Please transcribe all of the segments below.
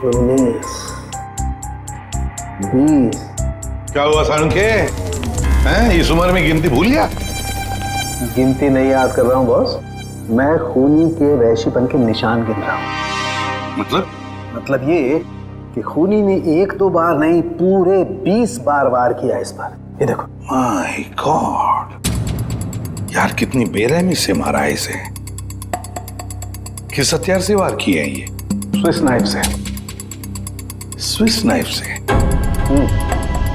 19, 20। क्या हुआ साळुंखे? हैं, इस उम्र में गिनती भूल गया? गिनती नहीं याद कर रहा हूँ बॉस, मैं खूनी के वैश्यपन के निशान गिन रहा हूँ। मतलब ये कि खूनी ने 1-2 बार नहीं, पूरे 20 बार वार किया इस पर। ये देखो। माय गॉड, यार कितनी बेरहमी से मारा है इसे। किस हथियार से वार किए हैं ये? स्विस नाइफ से। स्विस नाइफ से?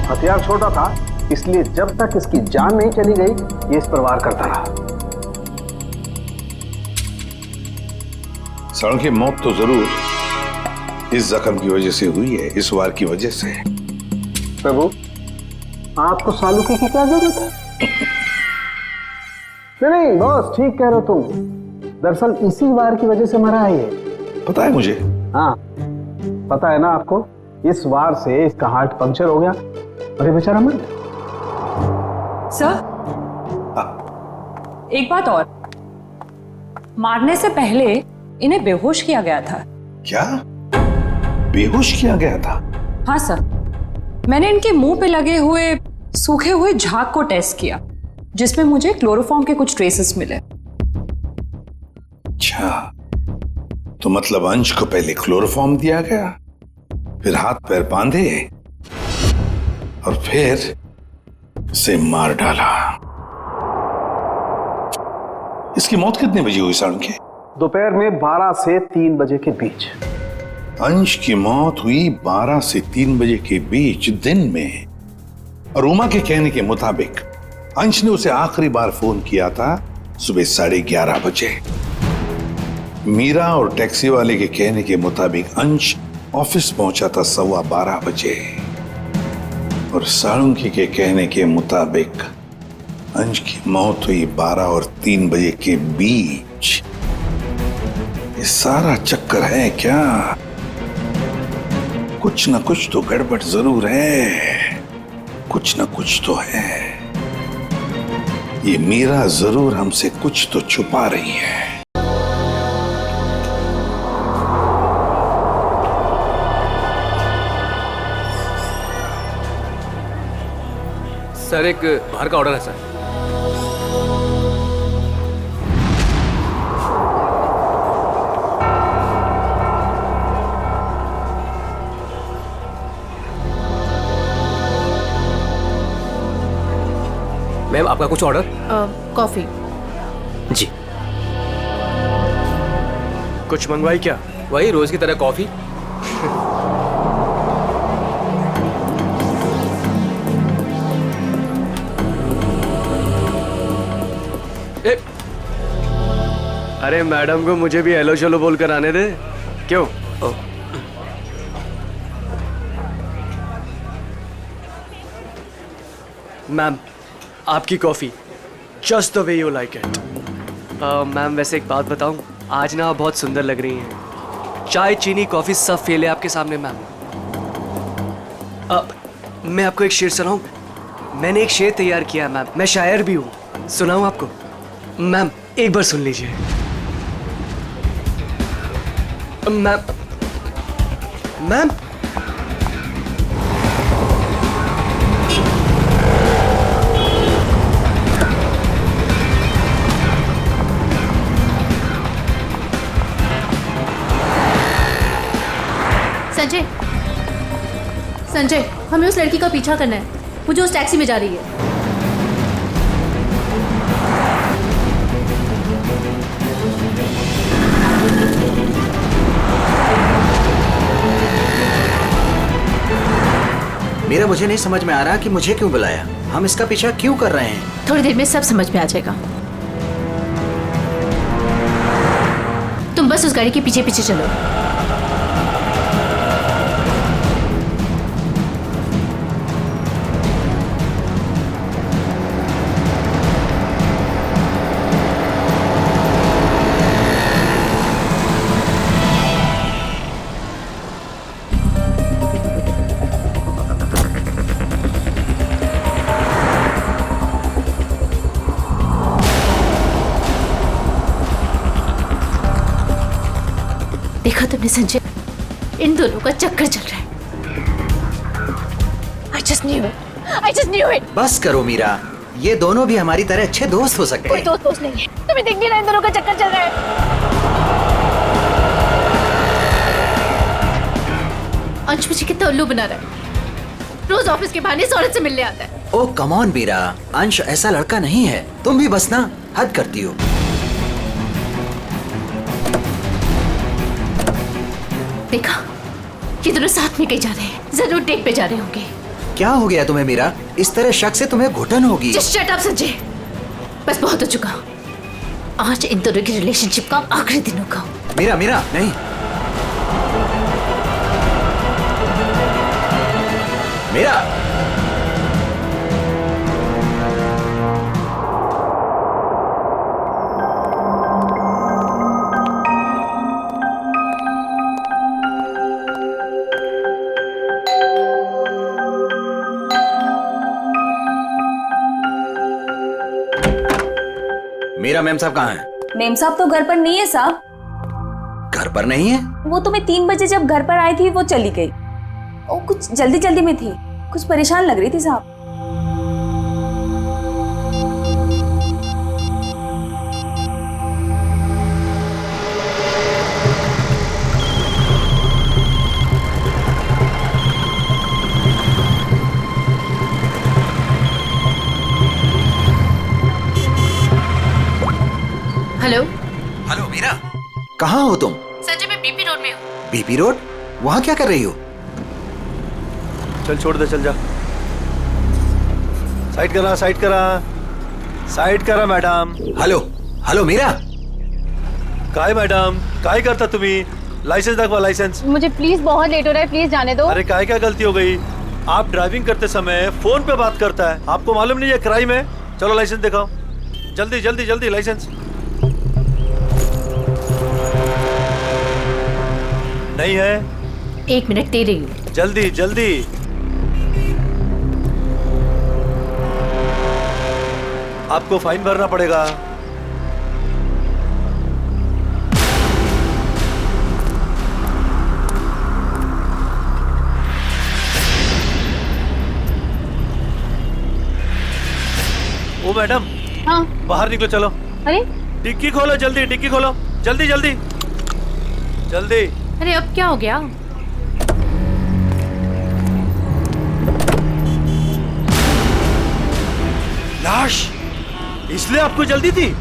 हथियार छोटा था, इसलिए जब तक इसकी जान नहीं चली गई ये इस पर वार करता रहा। साळुंखे, मौत तो जरूर इस जख्म की वजह से हुई है, इस वार की वजह से। प्रभु, आपको सालुके की क्या जरूरत है? नहीं बॉस, ठीक कह रहे हो तुम। दरअसल इसी वार की वजह से मरा है ये। पता है मुझे। हाँ, पता है ना आपको। इस वार से इसका हार्ट पंक्चर हो गया और ये बेचारा मर गया। सर, एक बात और, मारने से पहले इन्हें बेहोश किया गया था। क्या? बेहोश किया गया था? हाँ सर, मैंने इनके मुंह पे लगे हुए सूखे हुए झाग को टेस्ट किया, जिसमें मुझे क्लोरोफॉर्म के कुछ ट्रेसेस मिले। अच्छा, तो मतलब अंश को पहले क्लोरोफॉर्म दिया गया, फिर हाथ पैर बांधे और फिर से मार डाला। इसकी मौत कितने बजे हुई साळुंखे? दोपहर में 12 से 3 बजे के बीच। अंश की मौत हुई 12 से 3 बजे के बीच दिन में, और उमा के कहने के मुताबिक अंश ने उसे आखिरी बार फोन किया था सुबह 11:30 बजे। मीरा और टैक्सी वाले के कहने के मुताबिक अंश ऑफिस पहुंचा था 12:15 बजे, और साळुंखे के कहने के मुताबिक अंश की मौत हुई 12 और 3 बजे के बीच। ये सारा चक्कर है क्या? कुछ ना कुछ तो गड़बड़ जरूर है, कुछ ना कुछ तो है। ये मीरा जरूर हमसे कुछ तो छुपा रही है। सर, एक बाहर का ऑर्डर है सर। मैम, आपका कुछ ऑर्डर? कॉफी। जी। कुछ मंगवाई क्या? वही रोज की तरह कॉफी। अरे मैडम को मुझे भी हेलो चलो बोल कर आने दे। क्यों? मैम, आपकी coffee just the way you like it. Ma'am, वैसे एक बात बताऊं, आज ना आप बहुत सुंदर लग रही हैं। चाय, चीनी, कॉफी सब फेल है आपके सामने मैम। मैं आपको एक शेर सुनाऊं? मैंने एक शेर तैयार किया है मैम, मैं शायर भी हूं। सुनाऊं आपको? मैम, एक बार सुन लीजिए। मैम, मैम, संजय, संजय, हमें उस लड़की का पीछा करना है। वो जो उस टैक्सी में जा रही है। मेरा मुझे नहीं समझ में आ रहा कि मुझे क्यों बुलाया, हम इसका पीछा क्यों कर रहे हैं। थोड़ी देर में सब समझ में आ जाएगा। तुम बस उस गाड़ी के पीछे पीछे चलो। देखा तुमने संजय, इन दोनों का चक्कर चल रहा है। I just knew it. I just knew it. बस करो मीरा, ये दोनों भी हमारी तरह अच्छे दोस्त हो सकते कोई हैं। दोस्त नहीं है, तुम्हें दिख नहीं रहा इन दोनों का चक्कर चल रहा है। अंश मुझे कितना उल्लू बना रहा है। रोज ऑफिस के बहाने इस औरत से मिलने आता है। ओ कम ऑन मीरा, अंश ऐसा लड़का नहीं है। तुम भी बस ना हद करती हो। देखा, ये दोनों साथ में कहीं जा रहे हैं, जरूर डेट पे जा रहे होंगे। क्या हो गया तुम्हें मीरा? इस तरह शक से तुम्हें घुटन होगी। Just shut up संजय, बस बहुत हो चुका। आज इन दोनों की रिलेशनशिप का आखिरी दिन होगा। मीरा मीरा नहीं, मीरा। मीरा मैम साहब कहाँ हैं? मेम साहब तो घर पर नहीं है साहब। घर पर नहीं है? वो तो मैं 3 बजे जब घर पर आई थी वो चली गई। वो कुछ जल्दी जल्दी में थी, कुछ परेशान लग रही थी साहब। हेलो हेलो मीरा, कहाँ हो तुम? संजय, मैं बीपी रोड में हूँ। BP road? वहाँ क्या कर रही हो? चल छोड़ दे, चल जा। साइड करा, साइड करा, साइड करा मैडम। Hello hello Meera. काय मैडम, काय करता तुम्ही? लाइसेंस दाखवा, लाइसेंस। मुझे प्लीज बहुत लेट हो रहा है, प्लीज जाने दो। अरे काय क्या गलती हो गई? आप ड्राइविंग करते समय फोन पे बात करता है, आपको मालूम नहीं है क्राइम है? चलो लाइसेंस दिखाओ, जल्दी जल्दी जल्दी लाइसेंस। नहीं है? 1 मिनट दे रही हूँ। जल्दी जल्दी। आपको फाइन भरना पड़ेगा। ओ मैडम, हाँ। बाहर निकलो, चलो। अरे डिक्की खोलो, जल्दी डिक्की खोलो, जल्दी जल्दी जल्दी। अरे अब क्या हो गया? लाश, इसलिए आपको जल्दी थी?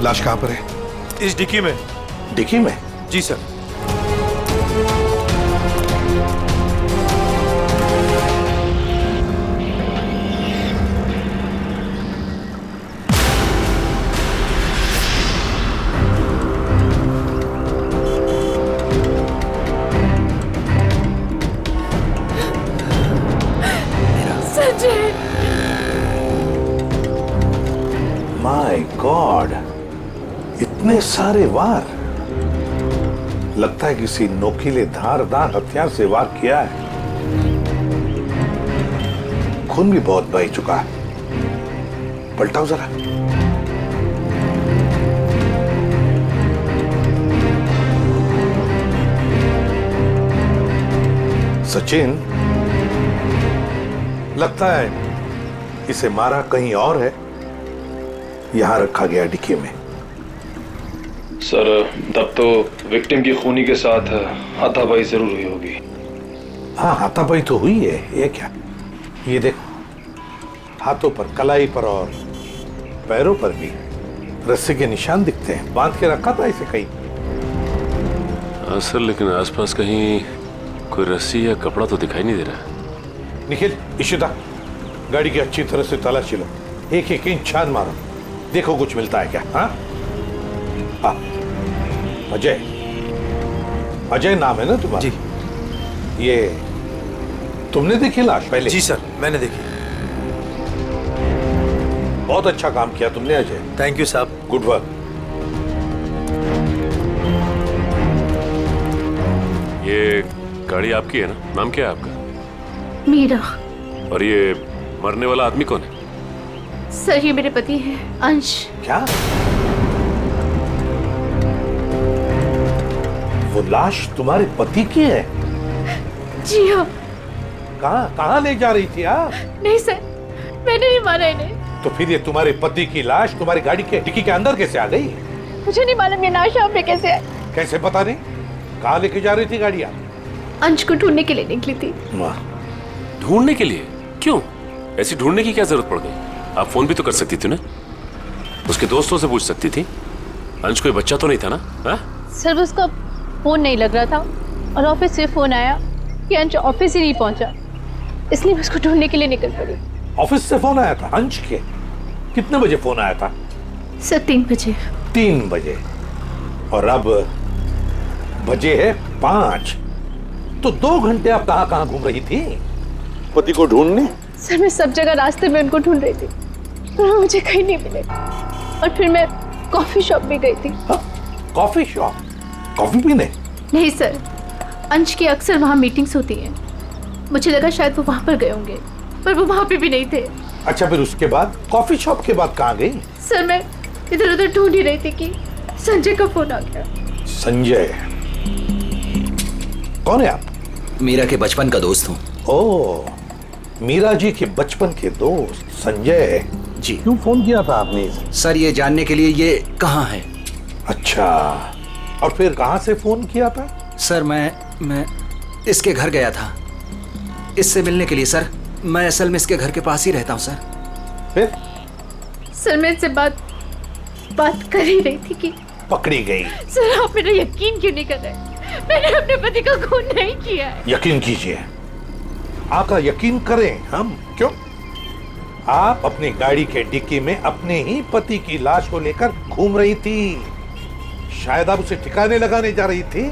लाश कहाँ पर है? इस डिक्की में। डिक्की में? जी सर। माय गॉड, इतने सारे वार। लगता है किसी नोकीले धारदार हथियार से वार किया है। खून भी बहुत बह चुका है। पलटाओ जरा। सचिन, लगता है इसे मारा कहीं और है, यहां रखा गया डिक्की में। सर, तब तो विक्टिम की खूनी के साथ हाथापाई जरूर हुई होगी। हाँ, हाथापाई तो हुई है। ये क्या? ये देखो, हाथों पर, कलाई पर और पैरों पर भी रस्सी के निशान दिखते हैं। बांध के रखा था इसे कहीं। हाँ सर, लेकिन आसपास कहीं कोई रस्सी या कपड़ा तो दिखाई नहीं दे रहा। निखिल, इशिता, गाड़ी की अच्छी तरह से तलाशी लो। एक एक इंच छान मारो, देखो कुछ मिलता है क्या। हाँ हाँ, अजय, अजय नाम है ना तुम्हारा? जी। ये तुमने देखी लाश पहले? जी सर, मैंने देखी। बहुत अच्छा काम किया तुमने अजय। थैंक यू साहब। Good work. ये गाड़ी आपकी है ना? नाम क्या है आपका? मीरा। और ये मरने वाला आदमी कौन है? सर ये मेरे पति हैं, अंश। क्या? वो लाश तुम्हारे पति की है? जी हाँ। कहाँ ले जा रही थी आप? नहीं सर, मैंने नहीं मारा इन्हें। तो फिर ये तुम्हारे पति की लाश तुम्हारी गाड़ी के डिक्की के अंदर कैसे आ गई? मुझे नहीं मालूम ये लाश यहाँ पे कैसे आई। कैसे पता नहीं? कहाँ लेके जा रही थी गाड़ी आप? अंश को ढूंढने के लिए निकली थी। वाह। ढूंढने के लिए? क्यों? ऐसी ढूंढने की क्या जरूरत पड़ गई? आप फोन भी तो कर सकती थी ना, उसके दोस्तों से पूछ सकती थी। अंश कोई बच्चा तो नहीं था ना? हा? सर उसका फोन नहीं लग रहा था और ऑफिस से फोन आया कि अंश ऑफिस ही नहीं पहुंचा, इसलिए मैं उसको ढूंढने के लिए निकल पड़ी। ऑफिस से फोन आया था अंश के? कितने बजे फोन आया था? सर 3 बजे। 3 बजे। और अब बजे है 5। तो 2 घंटे आप कहाँ घूम रही थी पति को ढूंढने? सर मैं सब जगह रास्ते में उनको ढूंढ रही थी पर वो मुझे कहीं नहीं मिले। और फिर मैं कॉफी शॉप भी गई थी। Coffee shop? कॉफी पीने? नहीं सर, अंश की अक्सर वहाँ मीटिंग्स होती हैं। मुझे लगा शायद वो वहाँ पर गए होंगे, पर वो वहाँ पे भी नहीं थे। अच्छा, फिर उसके बाद कॉफी शॉप के बाद कहाँ गई? सर मैं इधर उधर ढूंढ ही रही थी कि संजय का फोन आ गया। संजय? कौन है आप? मीरा के बचपन का दोस्त हूँ। ओह, मीरा जी के बचपन के दोस्त संजय जी। क्यों फोन किया था आपने? सर ये जानने के लिए ये कहाँ है। अच्छा, और फिर कहाँ से फोन किया था? सर मैं इसके घर गया था इससे मिलने के लिए। सर मैं असल में इसके घर के पास ही रहता हूँ सर। फिर? सर मैं इससे बात कर ही रही थी कि पकड़ी गई। सर आप मेरा यकीन क्यों नहीं कर रहे? मैंने अपने पति का खून नहीं किया है। यकीन कीजिए, आपका यकीन करें हम? क्यों? आप अपनी गाड़ी के डिक्की में अपने ही पति की लाश को लेकर घूम रही थी। शायद आप उसे ठिकाने लगाने जा रही थी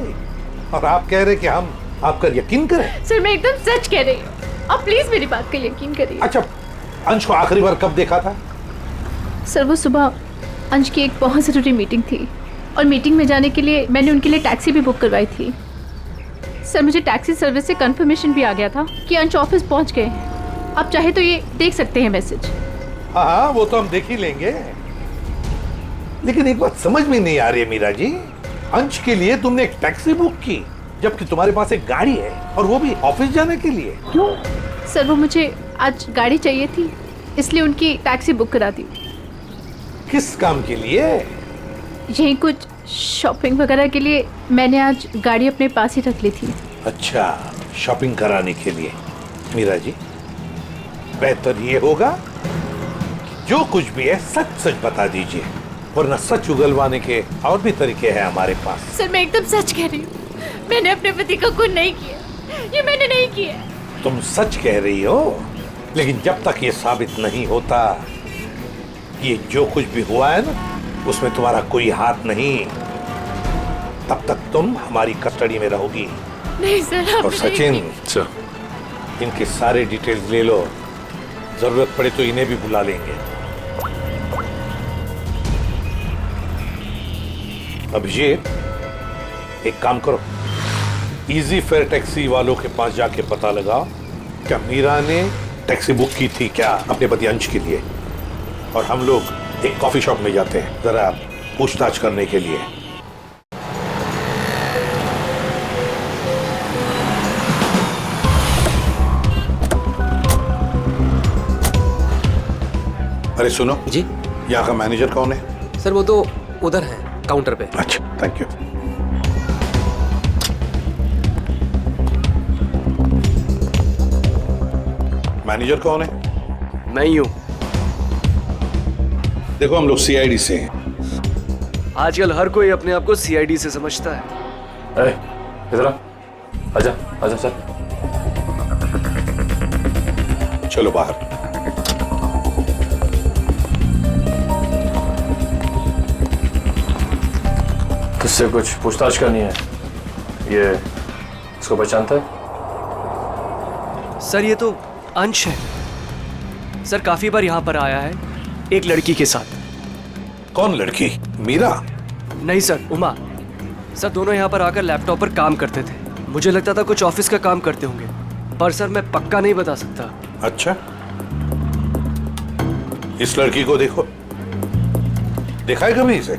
और आप कह रहे कि हम आप पर यकीन करें? सर मैं एकदम सच कह रही हूँ, आप प्लीज मेरी बात का यकीन करिए। अच्छा, अंश को आखिरी बार कब देखा था? सर वो सुबह अंश की एक बहुत ज़रूरी मीटिंग थी और मीटिंग में जाने के लिए मैंने उनके लिए टैक्सी भी बुक करवाई थी। सर मुझे टैक्सी सर्विस से कंफर्मेशन भी आ गया था कि अंश ऑफिस पहुंच गए। आप चाहे तो ये देख सकते हैं मैसेज। हाँ, वो तो हम देख ही लेंगे। लेकिन एक बात समझ में नहीं आ रही है मीरा जी, अंश के लिए तुमने एक टैक्सी बुक की जबकि तुम्हारे पास एक गाड़ी है और वो भी ऑफिस जाने के लिए। क्यों? सर वो मुझे आज गाड़ी चाहिए थी इसलिए उनकी टैक्सी बुक करा दी। किस काम के लिए? यही कुछ शॉपिंग वगैरह के लिए मैंने आज गाड़ी अपने पास ही रख ली थी। अच्छा, शॉपिंग कराने के लिए। मीरा जी, बेहतर ये होगा कि जो कुछ भी है सच सच बता दीजिए, वरना सच उगलवाने के और भी तरीके हैं हमारे पास। सर मैं एकदम सच कह रही हूँ, मैंने अपने पति का खून नहीं किया, ये मैंने नहीं किया। तुम सच कह रही हो, लेकिन जब तक ये साबित नहीं होता ये जो कुछ भी हुआ है ना उसमें तुम्हारा कोई हाथ नहीं, तब तक तुम हमारी कस्टडी में रहोगी। नहीं सर। और सचिन, इनके सारे डिटेल्स ले लो, जरूरत पड़े तो इन्हें भी बुला लेंगे। अभिषेक, एक काम करो, इजी फेयर टैक्सी वालों के पास जाके पता लगाओ क्या मीरा ने टैक्सी बुक की थी क्या अपने पति अंश के लिए, और हम लोग एक कॉफी शॉप में जाते हैं जरा पूछताछ करने के लिए। अरे सुनो जी, यहाँ का मैनेजर कौन है? सर वो तो उधर है काउंटर पे। अच्छा, थैंक यू। मैनेजर कौन है? मैं ही हूँ। देखो हम लोग सीआईडी से हैं। आजकल हर कोई अपने आप को सीआईडी से समझता है। इधर आजा आजा सर। चलो बाहर। किससे कुछ पूछताछ करनी है? ये इसको पहचानता है? सर ये तो अंश है। सर काफी बार यहाँ पर आया है एक लड़की के साथ। कौन लड़की? मीरा? नहीं सर, उमा। सर दोनों यहाँ पर आकर लैपटॉप पर काम करते थे। मुझे लगता था कुछ ऑफिस का काम करते होंगे, पर सर मैं पक्का नहीं बता सकता। अच्छा, इस लड़की को देखो, देखा है कभी इसे?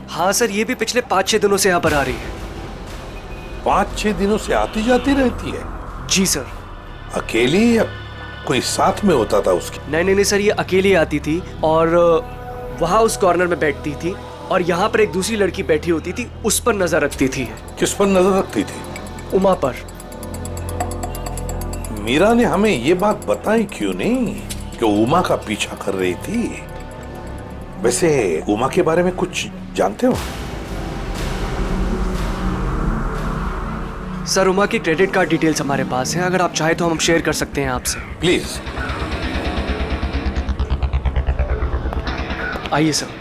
हाँ सर, ये भी पिछले 5-6 दिनों से यहाँ पर आ रही है। 5-6 दिनों से आती जाती रहती है? जी सर। अकेली या कोई साथ में होता था उसके? नहीं सर, ये अकेली आती थी और वहाँ उस कॉर्नर में बैठती थी और यहाँ पर एक दूसरी लड़की बैठी होती थी, उस पर नजर रखती थी। किस पर नजर रखती थी? उमा पर। मीरा ने हमें ये बात बताई क्यों नहीं कि उमा का पीछा कर रही थी? वैसे उमा के बारे में कुछ जानते हो? सर उमा की क्रेडिट कार्ड डिटेल्स हमारे पास हैं, अगर आप चाहे तो हम शेयर कर सकते हैं आपसे। प्लीज। आइए सर।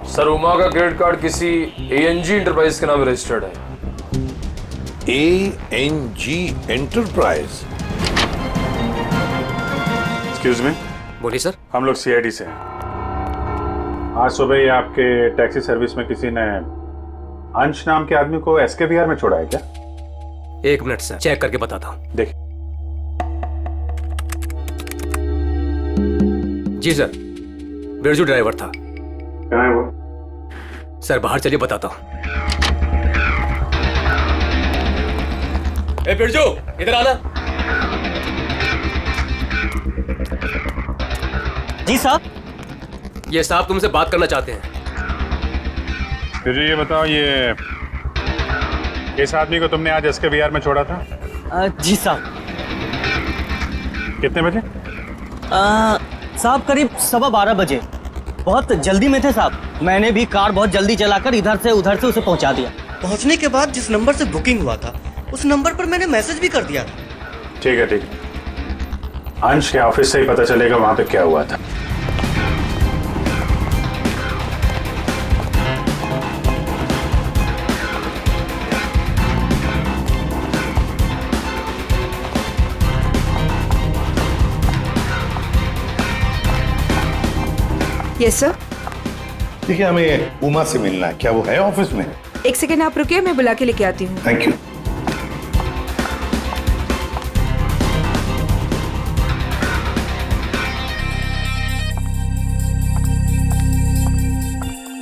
सर उमा का क्रेडिट कार्ड किसी ANG एंटरप्राइज के नाम रजिस्टर्ड है। ANG enterprise? Excuse me. बोलिए सर। हम लोग CID से हैं। आज सुबह ही आपके टैक्सी सर्विस में किसी ने अंश नाम के आदमी को SKVR में छोड़ा है क्या? 1 मिनट सर, चेक करके बताता हूँ। देखिए। जी सर, बिरजू ड्राइवर था। कहाँ है वो? सर बाहर चलिए, बताता हूँ। ए बिरजू, इधर आना। जी साहब। ये साहब तुमसे बात करना चाहते हैं। फिर ये बताओ, ये इस आदमी को तुमने आज SKVR में छोड़ा था? जी साहब। कितने बजे? साहब करीब 12:15 बजे। बहुत जल्दी में थे साहब, मैंने भी कार बहुत जल्दी चलाकर इधर से उधर से उसे पहुंचा दिया। पहुंचने के बाद जिस नंबर से बुकिंग हुआ था उस नंबर पर मैंने मैसेज भी कर दिया था। ठीक है, ठीक है। अंश के ऑफिस से ही पता चलेगा वहां पे क्या हुआ था। Yes sir. देखिए, हमें उमा से मिलना है। क्या वो है ऑफिस में? 1 सेकेंड आप रुकिए, मैं बुला के लेके आती हूँ। Thank you.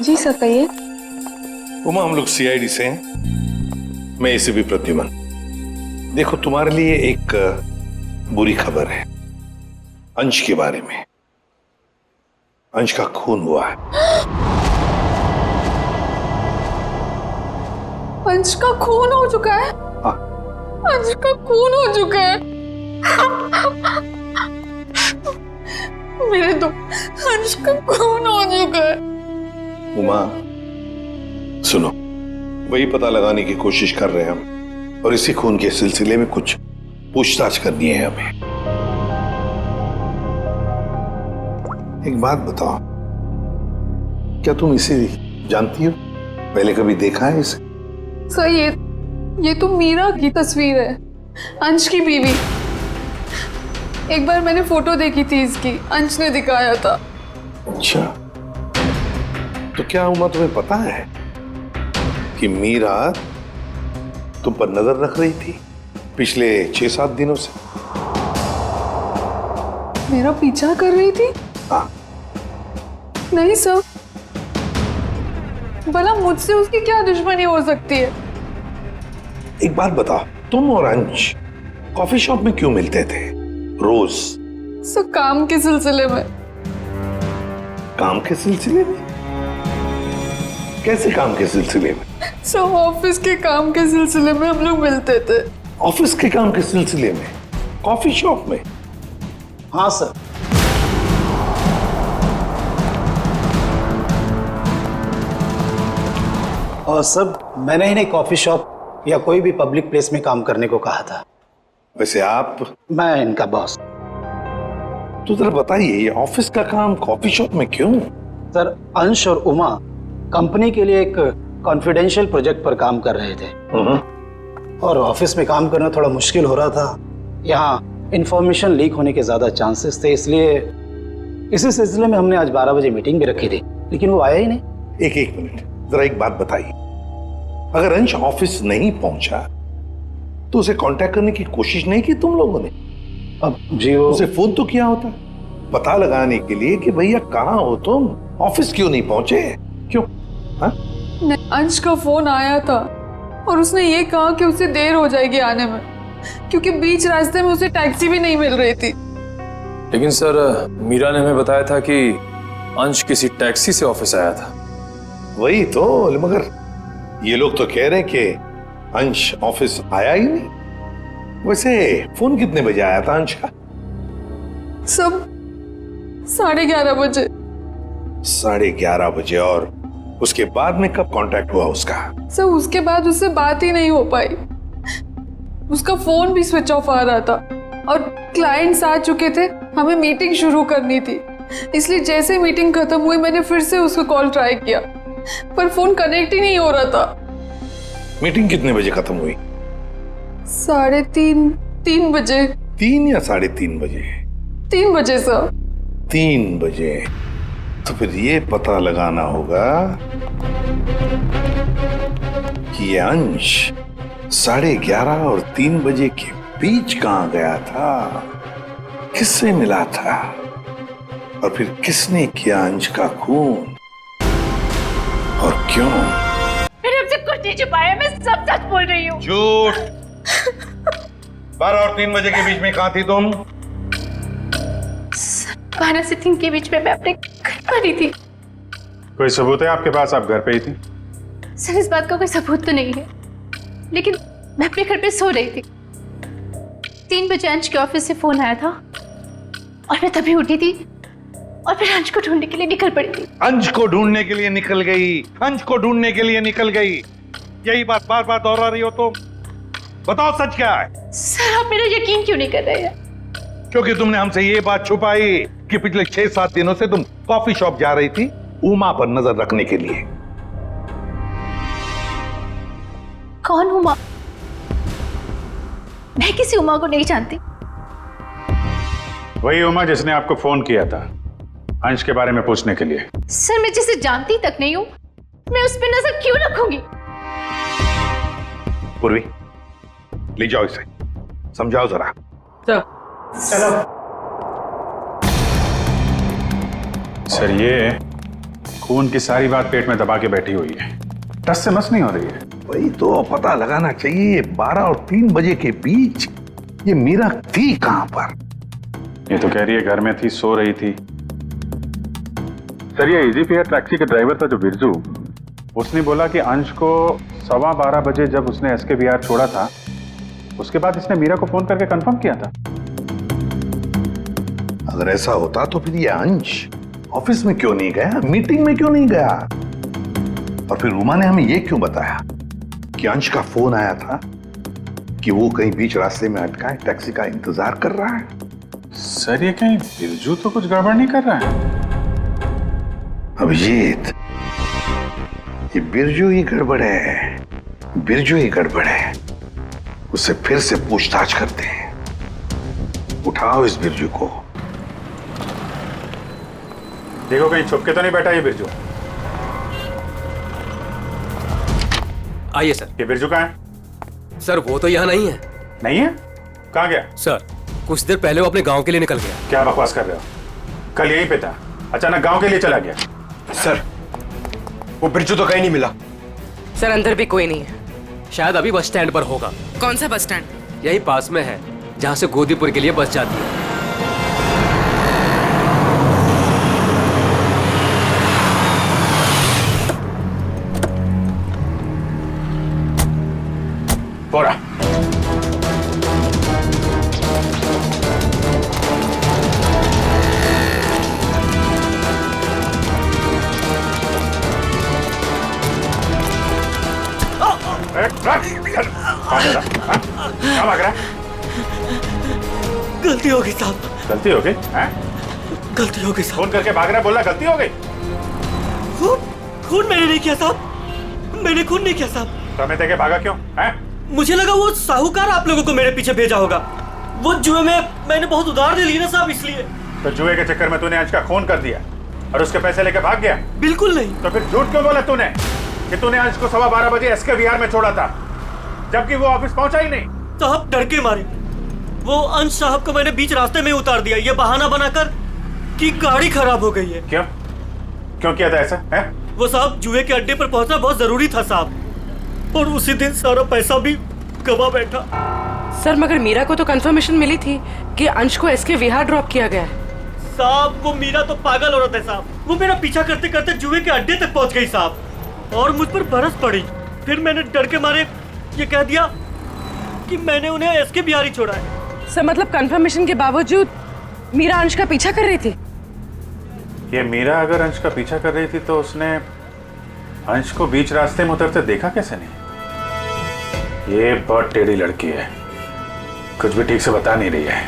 जी सर, कहिए। उमा, हम लोग CID से हैं। मैं ACP प्रद्युमन। देखो, तुम्हारे लिए एक बुरी खबर है। अंश के बारे में। अंश का खून हुआ है। अंश का खून हो चुका है? हाँ। अंश का खून हो चुका है। मेरे तो अंश का खून हो चुका है। उमा, सुनो, वही पता लगाने की कोशिश कर रहे हैं हम, और इसी खून के सिलसिले में कुछ पूछताछ करनी है हमें। एक बात बताओ, क्या तुम इसे जानती हो? पहले कभी देखा है इसे? सर ये तो मीरा की तस्वीर है, अंश की बीवी। एक बार मैंने फोटो देखी थी इसकी, अंश ने दिखाया था। अच्छा, तो क्या उमा तुम्हें पता है कि मीरा तुम पर नजर रख रही थी पिछले 6-7 दिनों से? मेरा पीछा कर रही थी? हाँ। नहीं सर, भला मुझसे उसकी क्या दुश्मनी हो सकती है? एक बात बताओ, तुम और अंश कॉफी शॉप में क्यों मिलते थे रोज? सर काम के सिलसिले में। काम के सिलसिले में? कैसे काम के सिलसिले में? सर ऑफिस के काम के सिलसिले में हम लोग मिलते थे। ऑफिस के काम के सिलसिले में कॉफी शॉप में? हाँ सर। और सर, मैंने इन्हें कॉफी शॉप या कोई भी पब्लिक प्लेस में काम करने को कहा था। वैसे आप? मैं इनका बॉस। तो जरा बताइए, ये ऑफिस का काम कॉफी शॉप में क्यों? सर, अंश और उमा कंपनी के लिए एक कॉन्फिडेंशियल प्रोजेक्ट पर काम कर रहे थे, और ऑफिस में काम करना थोड़ा मुश्किल हो रहा था। यहाँ इंफॉर्मेशन लीक होने के ज़्यादा चांसेस थे, इसलिए इसी सिलसिले में हमने आज 12 बजे मीटिंग भी रखी थी, लेकिन वो आया ही नहीं। एक मिनट, जरा एक बात बताइए, अगर अंश ऑफिस नहीं पहुंचा तो उसे कांटेक्ट करने की कोशिश नहीं की तुम लोगों ने? अब जी वो उसे फोन तो किया होता पता लगाने के लिए कि भैया कहाँ हो तुम, ऑफिस क्यों नहीं पहुंचे, क्यों? हाँ? अंश का फोन आया था और उसने ये कहा कि उसे देर हो जाएगी आने में, क्योंकि बीच रास्ते में उसे टैक्सी भी नहीं मिल रही थी। लेकिन सर, मीरा ने हमें बताया था कि अंश किसी टैक्सी से ऑफिस आया था। वही तो, मगर ये लोग तो कह रहे हैं कि अंश ऑफिस आया ही नहीं। वैसे फोन कितने बजे आया था अंश का? सब 11:30 बजे। 11:30 बजे, और उसके बाद में कब कांटेक्ट हुआ उसका? सर उसके बाद उससे बात ही नहीं हो पाई, उसका फोन भी स्विच ऑफ आ रहा था और क्लाइंट्स आ चुके थे, हमें मीटिंग शुरू करनी थी, इसलिए जैसे मीटिंग खत्म हुई मैंने फिर से उसको कॉल ट्राई किया पर फोन कनेक्ट ही नहीं हो रहा था। मीटिंग कितने बजे खत्म हुई? 3:30 बजे। 3 या 3:30 बजे? 3 बजे सर। 3 बजे। तो फिर ये पता लगाना होगा कि ये अंश 11:30 और 3 बजे के बीच कहां गया था, किससे मिला था, और फिर किसने किया अंश का खून और क्यों? मैंने आपसे कुछ नहीं छुपाया, मैं सब सच बोल रही हूँ। झूठ। 12 और 3 बजे के बीच में कहां थी तुम? 12 से 3 के बीच में मैं अपने घर पर ही थी। कोई सबूत है आपके पास, आप घर पे ही थी? सर इस बात का कोई सबूत तो नहीं है, लेकिन मैं अपने घर पे सो रही थी। 3 बजे अंश के ऑफिस से फोन आया था और मैं तभी उठी थी और फिर अंश को ढूंढने के लिए निकल पड़ी थी। अंश को ढूंढने के लिए निकल गई, अंश को ढूंढने के लिए निकल गई, यही बात बार बार दोहरा रही हो तुम। बताओ सच क्या है? सर आप मेरा यकीन क्यों नहीं कर रहे हैं? क्योंकि तुमने हमसे ये बात छुपाई कि पिछले 6-7 दिनों से तुम कॉफी शॉप जा रही थी उमा पर नजर रखने के लिए। कौन उमा? मैं किसी उमा को नहीं जानती। वही उमा जिसने आपको फोन किया था अंश के बारे में पूछने के लिए। सर मैं जिसे जानती तक नहीं हूं, मैं उस पर नजर क्यों रखूंगी? पूर्वी, ले जाओ इसे, समझाओ जरा। चलो। सर ये खून की सारी बात पेट में दबा के बैठी हुई है, टस से मस नहीं हो रही है। वही तो पता लगाना चाहिए, 12 और 3 बजे के बीच ये मीरा थी कहां पर? ये तो कह रही है घर में थी, सो रही थी। सर ये इजी फेयर टैक्सी के ड्राइवर था जो बिरजू, उसने बोला कि अंश को 12:15 बजे जब उसने एसके बिहार छोड़ा था उसके बाद इसने मीरा को फोन करके कंफर्म किया था। अगर ऐसा होता तो फिर ये अंश ऑफिस में क्यों नहीं गया, मीटिंग में क्यों नहीं गया, और फिर उमा ने हमें ये क्यों बताया कि अंश का फोन आया था कि वो कहीं बीच रास्ते में अटका है, टैक्सी का इंतजार कर रहा है? सर ये कहीं बिरजू तो कुछ गड़बड़ नहीं कर रहा है? अभिजीत, ये बिरजू ही गड़बड़ है, बिरजू ही गड़बड़ है। उससे फिर से पूछताछ करते हैं, उठाओ इस बिरजू को। देखो कहीं छुप के तो नहीं बैठा ये बिरजू। आइए सर। ये बिरजू कहाँ है? सर वो तो यहाँ नहीं है। नहीं है? कहाँ गया? सर कुछ देर पहले वो अपने गांव के लिए निकल गया। क्या बकवास कर रहे हो? कल यहीं पे था, अचानक गांव के लिए चला गया। सर वो बिरजू तो कहीं नहीं मिला। सर अंदर भी कोई नहीं है। शायद अभी बस स्टैंड पर होगा। कौन सा बस स्टैंड? यही पास में है जहाँ से गोदीपुर के लिए बस जाती है। बोरा क्या भाग रहा है? गलती हो गई साहब। गलती हो गई? गलती हो गई साहब। फोन करके भाग रहा है, बोला गलती हो गई। खून मैंने नहीं किया साहब, मैंने खून नहीं किया साहब। तो हमें देखे भागा क्यों? मुझे लगा वो साहूकार आप लोगों को मेरे पीछे भेजा होगा। वो जुए में मैंने बहुत उधार दे ली ना साहब, इसलिए। तो जुए के चक्कर में तूने अंश का खून कर दिया और उसके पैसे लेकर भाग गया? बिल्कुल नहीं। तो फिर झूठ क्यों बोला तूने कि तूने अंश को 12:15 बजे एसके विहार में छोड़ा था, जबकि वो ऑफिस पहुंचा ही नहीं? साहब डर के मारे वो अंश साहब को मैंने बीच रास्ते में उतार दिया, ये बहाना बनाकर कि गाड़ी खराब हो गई है। क्यों क्यों किया था ऐसा है? वो साहब जुए के अड्डे पर पहुंचना बहुत जरूरी था साहब, और उसी दिन सारा पैसा भी गवा बैठा। सर मगर मीरा को तो कंफर्मेशन मिली थी कि अंश को एसके विहार ड्रॉप किया गया है। साहब वो मीरा तो पागल औरत है साहब, वो मेरा पीछा करते करते जुए के अड्डे तक पहुंच गई साहब, और मुझ पर बरस पड़ी। फिर मैंने डर के मारे ये कह दिया कि मैंने उन्हें एसके बिहार ही छोड़ा है। सर मतलब कंफर्मेशन के बावजूद मीरा अंश का पीछा कर रही थी? ये मीरा अगर अंश का पीछा कर रही थी तो उसने अंश को बीच रास्ते में उतरते देखा कैसे नहीं? ये बहुत टेढ़ी लड़की है, कुछ भी ठीक से बता नहीं रही है।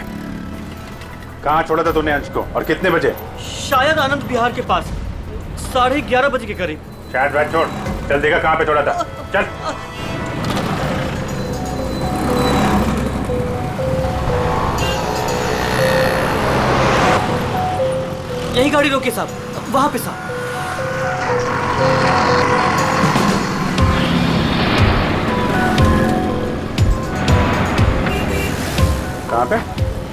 कहाँ छोड़ा था तूने अंश को और कितने बजे? शायद आनंद विहार के पास 11:30 बजे के करीब। शायद बात छोड़, चल देखा कहाँ पे छोड़ा था, चल। यही गाड़ी रोके साहब, वहां पे साहब। कहाँ पे?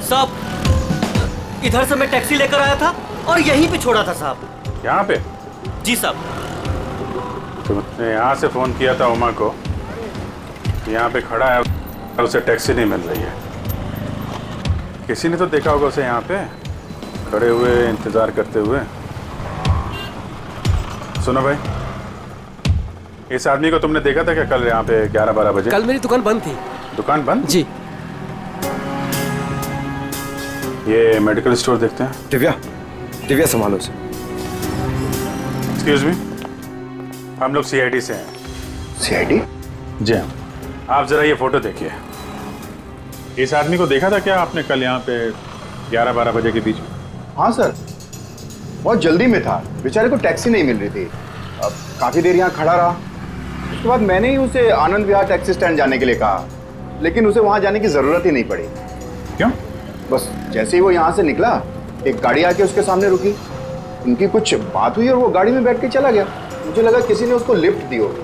साहब इधर से मैं टैक्सी लेकर आया था और यहीं पे छोड़ा था साहब। यहाँ पे? जी साहब। तुमने यहाँ से फोन किया था उमा को, यहाँ पे खड़ा है और उसे टैक्सी नहीं मिल रही है। किसी ने तो देखा होगा उसे यहाँ पे खड़े हुए इंतजार करते हुए। सुनो भाई, इस आदमी को तुमने देखा था क्या कल यहाँ पे 11-12 बजे? कल मेरी दुकान बंद थी। दुकान बंद? जी। ये मेडिकल स्टोर देखते हैं। दिव्या संभालो से। एक्सक्यूज मी, हम लोग सीआईडी से हैं। सीआईडी? जी हाँ। आप जरा ये फोटो देखिए। इस आदमी को देखा था क्या आपने कल यहाँ पे 11-12 बजे के बीच में? हाँ सर, बहुत जल्दी में था, बेचारे को टैक्सी नहीं मिल रही थी। अब काफ़ी देर यहाँ खड़ा रहा, उसके बाद मैंने ही उसे आनंद विहार टैक्सी स्टैंड जाने के लिए कहा, लेकिन उसे वहाँ जाने की ज़रूरत ही नहीं पड़ी। क्यों? बस जैसे ही वो यहाँ से निकला, एक गाड़ी आके उसके सामने रुकी, उनकी कुछ बात हुई और वो गाड़ी में बैठ के चला गया। मुझे लगा किसी ने उसको लिफ्ट दी होगी।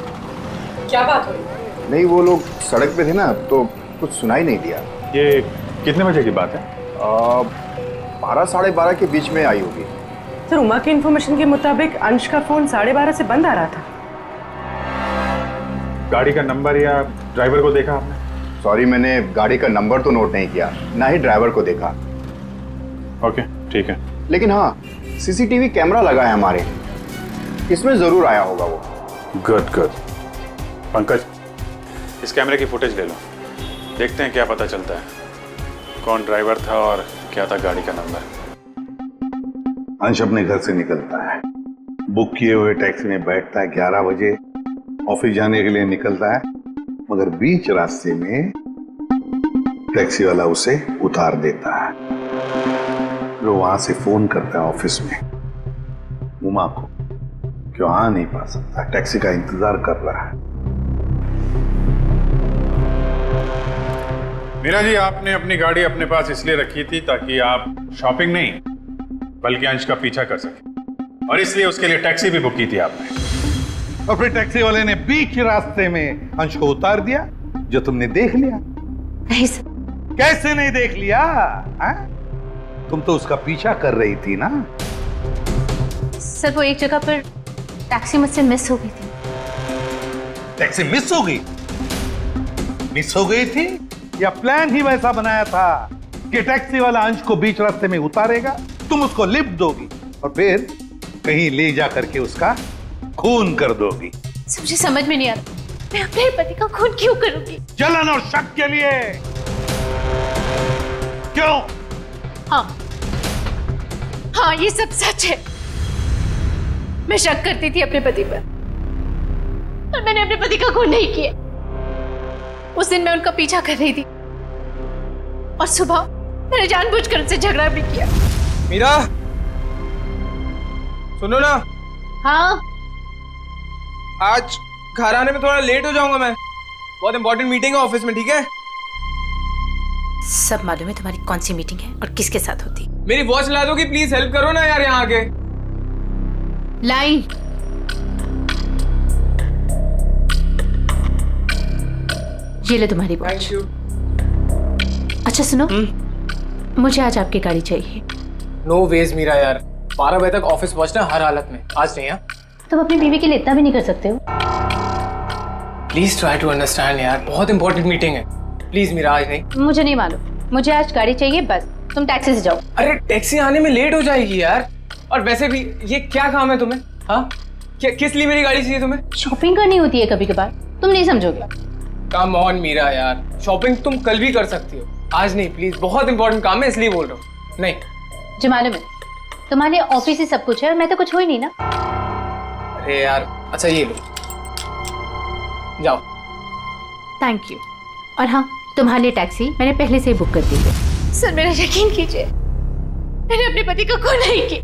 क्या बात हुई? नहीं, वो लोग सड़क पे थे ना, तो कुछ सुनाई नहीं दिया। ये कितने बजे की बात है? 12-12:30 के बीच में आई होगी। सर उमा के इन्फॉर्मेशन के मुताबिक अंश का फोन 12:30 से बंद आ रहा था। गाड़ी का नंबर या ड्राइवर को देखा आपने? सॉरी, मैंने गाड़ी का नंबर तो नोट नहीं किया, ना ही ड्राइवर को देखा। ओके, ठीक है। लेकिन हाँ, सीसीटीवी कैमरा लगा है हमारे, इसमें जरूर आया होगा वो। Good good. पंकज, इस कैमरे की फुटेज ले लो, देखते हैं क्या पता चलता है, कौन ड्राइवर था और क्या था गाड़ी का नंबर। अंश अपने घर से निकलता है, बुक किए हुए टैक्सी में बैठता है, 11 बजे ऑफिस जाने के लिए निकलता है, मगर बीच रास्ते में टैक्सी वाला उसे उतार देता है। फिर वहां से फोन करता है ऑफिस में उमा को, क्यों आ नहीं पा सकता, टैक्सी का इंतजार कर रहा है। मीरा जी, आपने अपनी गाड़ी अपने पास इसलिए रखी थी ताकि आप शॉपिंग नहीं बल्कि अंश का पीछा कर सके, और इसलिए उसके लिए टैक्सी भी बुक की थी आपने। और फिर टैक्सी वाले ने बीच रास्ते में अंश को उतार दिया, जो तुमने देख लिया। नहीं सर। कैसे नहीं देख लिया? तुम तो उसका पीछा कर रही थी ना। सर वो एक जगह पर टैक्सी मुझसे मिस हो गई थी। टैक्सी मिस हो गई? मिस हो गई थी या प्लान ही वैसा बनाया था कि टैक्सी वाला अंश को बीच रास्ते में उतारेगा, तुम उसको लिफ्ट दोगी और फिर कहीं ले जा करके उसका खून कर दोगी? मुझे समझ में नहीं आता, मैं अपने पति का खून क्यों करूंगी? जलन और शक के लिए। क्यों? हाँ ये सब सच है। मैं शक करती थी अपने पति पर, और मैंने अपने पति का खून नहीं किया। उस दिन मैं उनका पीछा कर रही थी और सुबह मैंने जानबूझकर उनसे झगड़ा भी किया। मीरा, सुनो ना। हाँ? आज घर आने में थोड़ा लेट हो जाऊंगा मैं। बहुत इंपॉर्टेंट मीटिंग है ऑफिस में, ठीक है? सब मालूम है तुम्हारी कौन सी मीटिंग है और किसके साथ होती। मेरी वॉच ला दोगी प्लीज, हेल्प करो ना यार यहाँ आके। लाई। ये ले तुम्हारी वॉच। अच्छा सुनो, मुझे आज आपकी गाड़ी चाहिए। नो वेज मीरा यार, 12 बजे तक ऑफिस पहुंचना हर हालत में, आज नहीं। तुम अपनी बीवी के लिए इतना भी नहीं कर सकते हो? प्लीज ट्राई टू अंडरस्टैंड यार, बहुत इंपॉर्टेंट मीटिंग है। प्लीज मीरा, आज नहीं। मुझे नहीं मालूम, मुझे आज गाड़ी चाहिए बस। तुम टैक्सी से जाओ। अरे टैक्सी आने में लेट हो जाएगी यार, और वैसे भी ये क्या काम है तुम्हें? हाँ, किस लिए मेरी गाड़ी चाहिए तुम्हें? शॉपिंग करनी होती है कभी कभार, तुम नहीं समझोगे। कम ऑन मीरा यार, शॉपिंग तुम कल भी कर सकती हो, आज नहीं प्लीज। बहुत इंपॉर्टेंट काम है इसलिए बोल रहा हूँ। नहीं जो मालूम है तुम्हारे ऑफिस ही सब कुछ है और मैं तो कुछ हो ही नहीं ना। अरे यार, अच्छा ये लो, जाओ। Thank you. और हाँ, तुम्हारे लिए टैक्सी मैंने पहले से ही बुक कर दी है। सर मेरा यकीन कीजिए, मैंने अपने पति को खून नहीं किया।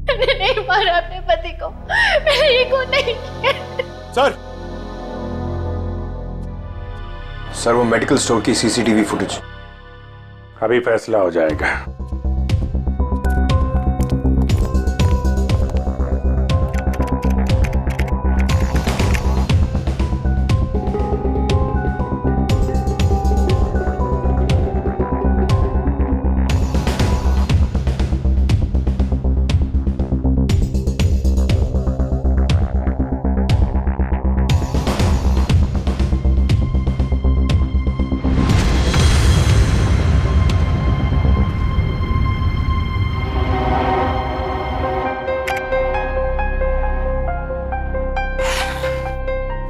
मैंने नहीं मारा अपने पति को, मैंने ये खून नहीं किया। सर वो मेडिकल स्टोर की सीसीटीवी फुटेज। अभी फैसला हो जाएगा।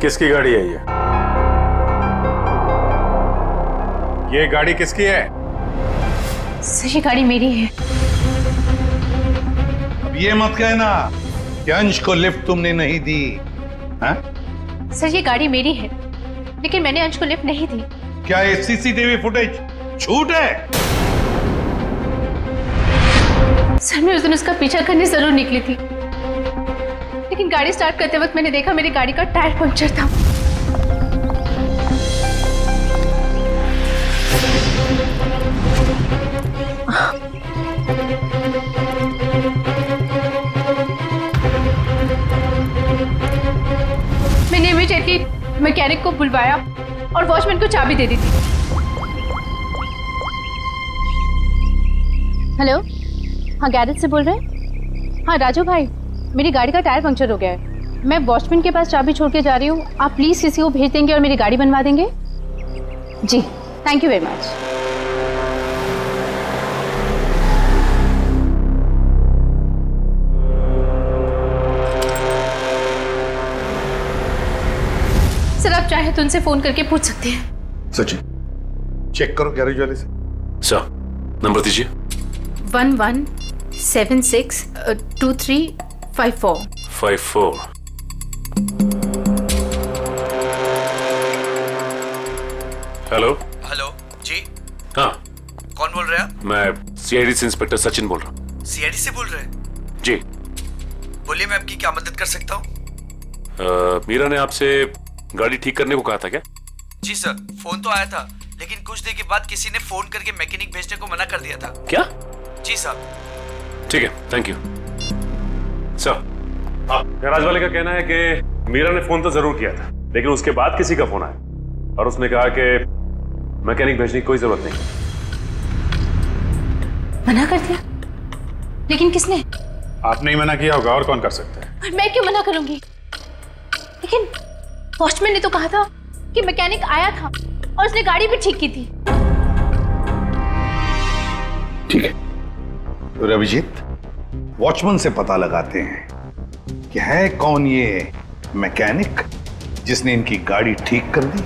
किसकी गाड़ी है ये गाड़ी किसकी है? सर ये गाड़ी मेरी है। अब ये मत कहना कि अंश को लिफ्ट तुमने नहीं दी। हाँ? सर ये गाड़ी मेरी है, लेकिन मैंने अंश को लिफ्ट नहीं दी। क्या ये सीसीटीवी फुटेज झूठ है? सर मैं उस दिन उसका पीछा करने जरूर निकली थी, लेकिन गाड़ी स्टार्ट करते वक्त मैंने देखा मेरी गाड़ी का टायर पंक्चर था। मैंने इमीडिएटली मैकेनिक को बुलवाया और वॉचमैन को चाबी दे दी थी। हेलो, हाँ गैरेज से बोल रहे हैं? हाँ राजू भाई, मेरी गाड़ी का टायर पंक्चर हो गया है। मैं वॉचमैन के पास चाबी छोड़ के जा रही हूँ, आप प्लीज़ किसी को भेज देंगे और मेरी गाड़ी बनवा देंगे? जी thank you very much. Sir आप चाहे तो उनसे फोन करके पूछ सकते हैं। सचिन चेक करो गैरेज वाले से। सर नंबर दीजिए। 11762354। हेलो। हेलो जी। हाँ कौन बोल रहे हैं आप? मैं सीआईडी से इंस्पेक्टर सचिन बोल रहा हूँ। सीआईडी से बोल रहे हैं? जी बोलिए, मैं आपकी क्या मदद कर सकता हूँ? मीरा ने आपसे गाड़ी ठीक करने को कहा था क्या? जी सर, फोन तो आया था, लेकिन कुछ देर के बाद किसी ने फोन करके मैकेनिक भेजने को मना कर दिया था। क्या? जी साहब। ठीक है, थैंक यू सर। गैराज वाले का कहना है कि मीरा ने फोन तो जरूर किया था, लेकिन उसके बाद किसी का फोन आया और उसने कहा कि मैकेनिक भेजने की कोई जरूरत नहीं। मना कर दिया? लेकिन किसने? आपने ही मना किया होगा, और कौन कर सकता है? और मैं क्यों मना करूंगी? लेकिन वॉचमैन ने तो कहा था कि मैकेनिक आया था और उसने गाड़ी भी ठीक की थी। ठीक है तो रविजीत, वॉचमैन से पता लगाते हैं कि है कौन ये मैकेनिक जिसने इनकी गाड़ी ठीक कर दी।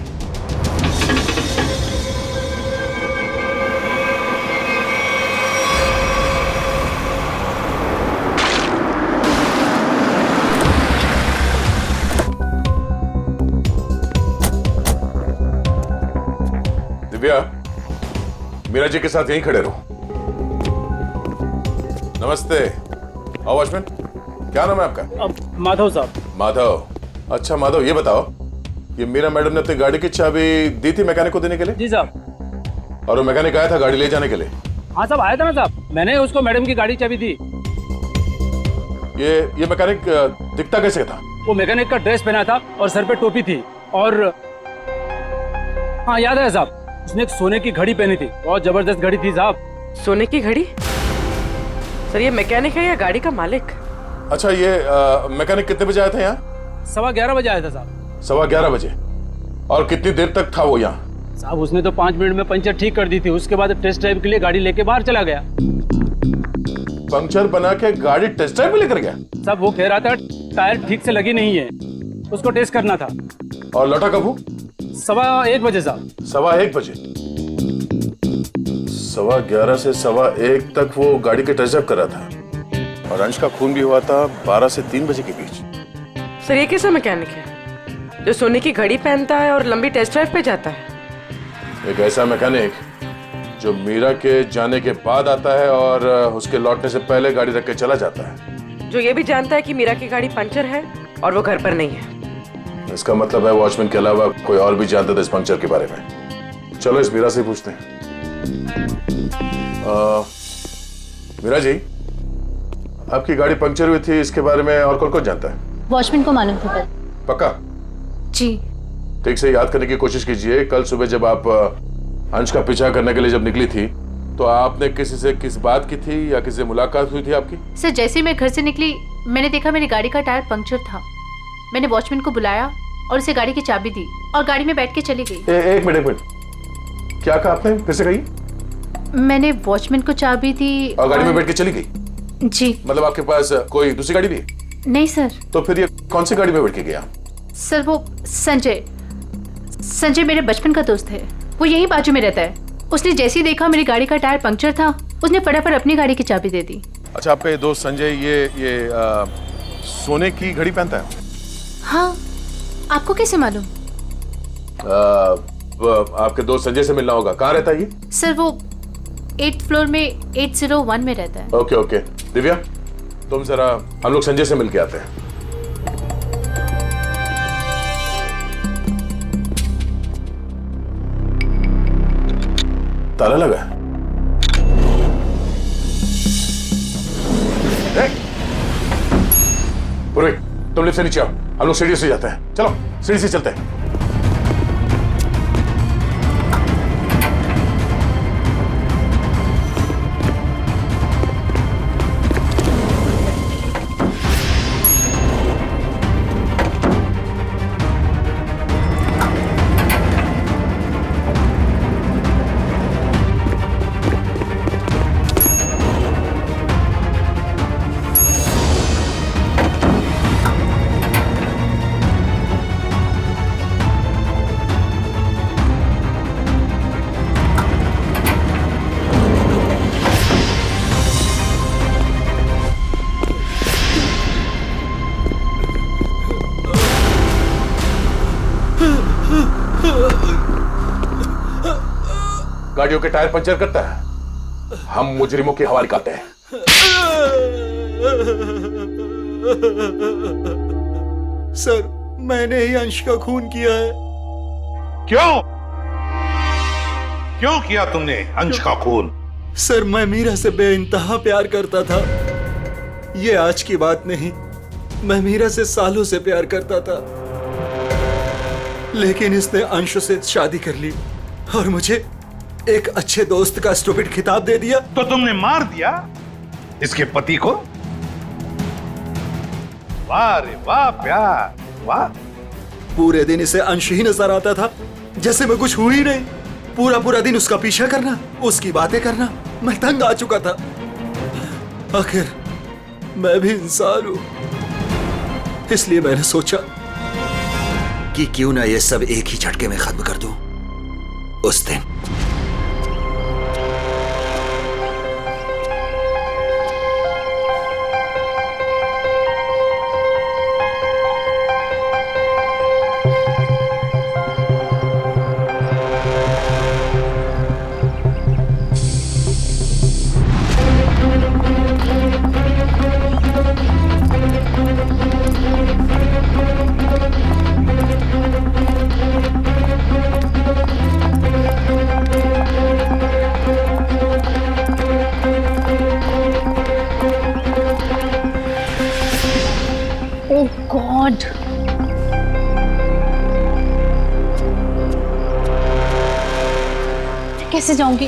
दिव्या, मीरा जी के साथ यहीं खड़े रहो। नमस्ते। आओ वॉचमैन, क्या नाम है आपका? माधव साहब। माधव, अच्छा माधव, ये बताओ ये मीरा मैडम ने अपनी गाड़ी की चाबी दी थी मैकेनिक को देने के लिए? जी साहब। और वो मैकेनिक आया था गाड़ी ले जाने के लिए? हाँ साहब, आया था ना साहब, मैंने उसको मैडम की गाड़ी चाबी दी। ये मैकेनिक दिखता कैसे था? वो मैकेनिक का ड्रेस पहना था और सर पे टोपी थी, और हाँ याद है साहब, उसने एक सोने की घड़ी पहनी थी, बहुत जबरदस्त घड़ी थी साहब। सोने की घड़ी? सर ये मैकेनिक है या गाड़ी का मालिक? अच्छा, ये मैकेनिक कितने बजे आया था यहाँ? 11:15 बजे आया था साहब। 11:15 बजे। और कितनी देर तक था वो यहाँ? साहब उसने तो 5 मिनट में पंचर ठीक कर दी थी, उसके बाद टेस्ट ड्राइव के लिए गाड़ी लेके बाहर चला गया। पंक्चर बना के गाड़ी टेस्ट ड्राइव में लेकर गया? साहब वो कह रहा था टायर ठीक से लगी नहीं है, उसको टेस्ट करना था। और लौटा कब वो? 1:15 बजे साहब। 1:15 बजे? 11:15 से 1:15 तक वो गाड़ी के टेस्ट ड्राइव कर रहा था, और अंश का खून भी हुआ था 12 से 3 बजे के बीच। सर ये कैसा मैकेनिक है जो सोने की घड़ी पहनता है और लंबी टेस्ट ड्राइव पे जाता है? एक ऐसा मैकेनिक जो मीरा के जाने के बाद आता है और उसके लौटने से पहले गाड़ी रख के चला जाता है, जो ये भी जानता है कि मीरा की गाड़ी पंचर है और वो घर पर नहीं है। इसका मतलब है वॉचमैन के अलावा कोई और भी जानता था इस पंक्चर के बारे में। चलो इस मीरा से पूछते हैं। मीरा जी, आपकी गाड़ी पंक्चर हुई थी, इसके बारे में और कौन जानता है? वॉचमैन को मालूम था। पक्का? जी। ठीक से याद करने की कोशिश कीजिए। कल सुबह जब आप अंश का पीछा करने के लिए जब निकली थी, तो आपने किसी से किस बात की थी या किसी से मुलाकात हुई थी आपकी? सर जैसे ही मैं घर से निकली, मैंने देखा मेरी गाड़ी का टायर पंक्चर था। मैंने वॉचमैन को बुलाया और उसे गाड़ी की चाबी दी और गाड़ी में बैठ के चली गई। एक मिनट, क्या कहा आपने? फिर से कहिए। मैंने वॉचमैन को चाबी दी और गाड़ी में बैठ के चली गई? जी। मतलब आपके पास कोई दूसरी गाड़ी भी? नहीं सर। तो फिर ये कौन सी गाड़ी में बैठ के गया? सर वो संजय मेरे बचपन का दोस्त है, वो यहीं बाजू में रहता है। उसने जैसे ही देखा मेरी गाड़ी का टायर पंक्चर था, उसने फटाफट अपनी गाड़ी की चाबी दे दी। अच्छा, आपका ये दोस्त संजय ये सोने की घड़ी पहनता है? हाँ, आपको कैसे मालूम? आपके दोस्त संजय से मिलना होगा। कहाँ रहता है ये? सर वो 8th फ्लोर में 801 में रहता है। ओके। दिव्या, तुम जरा हम लोग संजय से मिलके आते हैं। ताला लगा है। पुरोहित, तुम लिफ्ट से नीचे आओ, हम लोग सीढ़ी से जाते हैं। चलो सीढ़ी से चलते हैं। गाड़ियों के टायर पंचर करता है, हम मुजरिमों के हवाले करते हैं। सर मैंने ही अंश का खून किया है। क्यों किया तुमने अंश का खून? सर मैं मीरा से बेइंतहा प्यार करता था। ये आज की बात नहीं, मैं मीरा से सालों से प्यार करता था, लेकिन इसने अंश से शादी कर ली और मुझे एक अच्छे दोस्त का स्टूपिड खिताब दे दिया। तो तुमने मार दिया इसके पति को? वाह रे वाह प्यार, वाह। पूरे दिन इसे अंश ही नजर आता था, जैसे मैं कुछ हुई नहीं। पूरा दिन उसका पीछा करना, उसकी बातें करना, मैं तंग आ चुका था। आखिर मैं भी इंसान हूं, इसलिए मैंने सोचा कि क्यों ना ये सब एक ही झटके में खत्म कर दूं। उस दिन गॉड। कैसे जाऊंगी?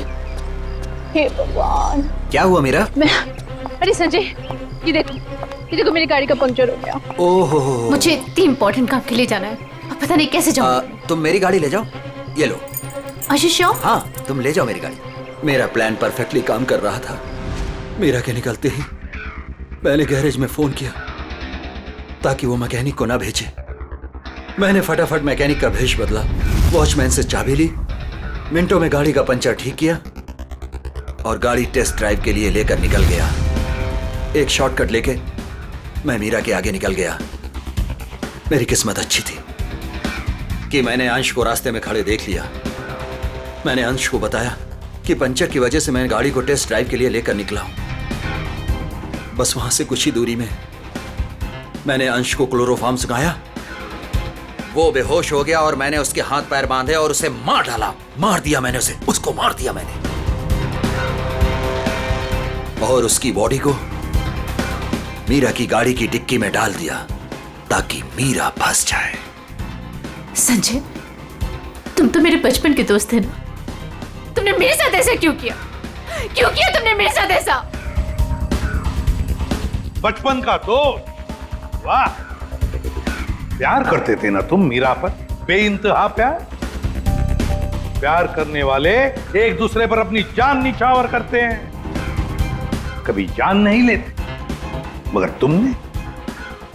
हे भगवान। क्या हुआ मीरा? अरे संजय, ये देखो मेरी गाड़ी का पंक्चर हो गया। ओहो। मुझे इतनी इंपॉर्टेंट काम के लिए जाना है, अब पता नहीं कैसे जाऊंगी। तुम मेरी गाड़ी ले जाओ, ये लो। श्योर? हाँ, तुम ले जाओ मेरी गाड़ी। मेरा प्लान परफेक्टली काम कर रहा था। मीरा के निकलते ही मैंने गैरेज में फोन किया ताकि वो मैकेनिक को ना भेजे। मैंने फटाफट मैकेनिक का भेष बदला, वॉचमैन से चाबी ली, मिनटों में गाड़ी का पंचर ठीक किया और गाड़ी टेस्ट ड्राइव के लिए लेकर निकल गया। एक शॉर्टकट लेके मैं मीरा के आगे निकल गया। मेरी किस्मत अच्छी थी कि मैंने अंश को रास्ते में खड़े देख लिया। मैंने अंश को बताया कि पंचर की वजह से मैं गाड़ी को टेस्ट ड्राइव के लिए लेकर निकला हूं। बस वहां से कुछ ही दूरी में मैंने अंश को क्लोरोफॉर्म सुखाया, वो बेहोश हो गया और मैंने उसके हाथ पैर बांधे और उसे मार डाला। मार दिया मैंने उसे, उसको मार दिया मैंने, और उसकी बॉडी को मीरा की गाड़ी की डिक्की में डाल दिया ताकि मीरा फंस जाए। संजय, तुम तो मेरे बचपन के दोस्त थे ना, तुमने मेरे साथ ऐसा क्यों किया? क्यों किया तुमने मेरे साथ ऐसा? बचपन का दोस्त? वाह, प्यार करते थे ना तुम मीरा पर, बेइंतहा प्यार। प्यार करने वाले एक दूसरे पर अपनी जान निछावर करते हैं, कभी जान नहीं लेते। मगर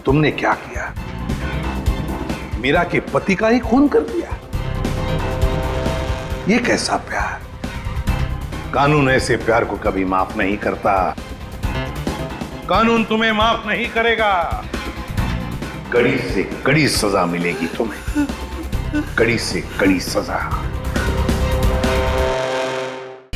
तुमने क्या किया? मीरा के पति का ही खून कर दिया। ये कैसा प्यार? कानून ऐसे प्यार को कभी माफ नहीं करता। कानून तुम्हें माफ नहीं करेगा। कड़ी से कड़ी सजा मिलेगी तुम्हें, कड़ी से कड़ी सजा।